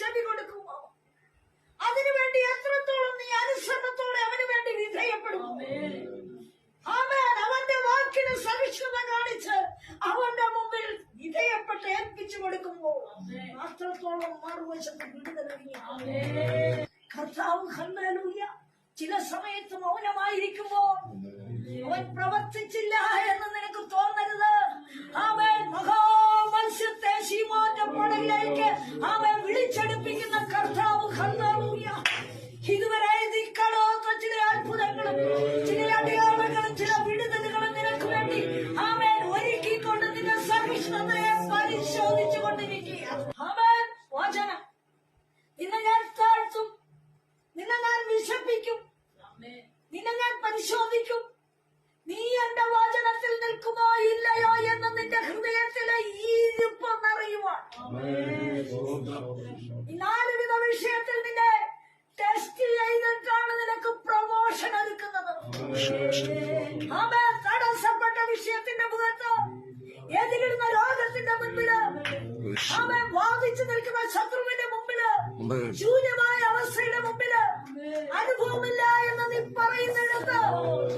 ചെവി കൊടുക്കുമോ? അതിനുവേണ്ടി എത്രത്തോളം നീ അനുസരണത്തോടെ അവന് വേണ്ടി വിധേയപ്പെടുമോ? ആമേൻ. അവന്റെ വാക്കിന് സഹിഷ്ണുത കാണിച്ച് അവന്റെ മുമ്പിൽ വിധേയപ്പെട്ട് ഏൽപ്പിച്ചു കൊടുക്കുമ്പോ അത്രത്തോളം മറുവശത്ത് വിടുതലറിയ കർത്താവ്. ഹല്ലേലൂയ. ചില സമയത്ത് മൗനമായിരിക്കുമ്പോ അവൻ പ്രവർത്തിച്ചില്ല എന്ന് നിനക്ക് തോന്നരുത്. അവൻ മഹാമത്സ്യത്തെ ശീമോന്റെ പടകിലേക്ക് അവൻ വിളിച്ചെടുപ്പിക്കുന്ന കർത്താവ്. ഹല്ലേലൂയ. ഇതുവരെ നീ കാണാത്ത ചില അത്ഭുതങ്ങളും ചില അടയാളങ്ങളും ചില വിടുതലുകളും നിനക്ക് വേണ്ടി അവൻ ഒരുക്കിക്കൊണ്ട് നിന്റെ സഹിഷ്ണുതയെ പരിശോധിച്ചു കൊണ്ടിരിക്കുക. അവൻ വചനം നിന്നെ ഞാൻ താഴ്ത്തും, നിന്നെ ഞാൻ വിശപ്പിക്കും, നിന്നെ ഞാൻ പരിശോധിക്കും. നീ എന്റെ വചനത്തിൽ നിൽക്കുമോ ഇല്ലയോ എന്ന് നിന്റെ ഹൃദയത്തിലെ ഈരിപ്പൊന്നറിയുവാൻ ഈ 4 വിധ വിഷയത്തിൽ നിന്നെ ടെസ്റ്റ് ചെയ്തിട്ടാണ് നിനക്ക് പ്രമോഷൻ എടുക്കുന്നത്. അവൻ തടസ്സപ്പെട്ട വിഷയത്തിന്റെ മുഖത്ത്, എതിരിടുന്ന രോഗത്തിന്റെ മുൻപില്, അവൻ വാദിച്ചു നിൽക്കുന്ന ശത്രുവിന്റെ മുമ്പില്, ശൂന്യമായ അവസ്ഥയുടെ മുമ്പില്, അനുഭവമില്ല എന്ന് നീ പറയുന്നിടത്ത്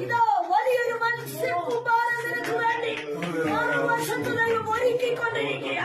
ഇതോ വലിയൊരു മത്സ്യകുമാരൻ നിനക്ക് വേണ്ടി മറുവശത്ത് ഒരുക്കിക്കൊണ്ടിരിക്കുക.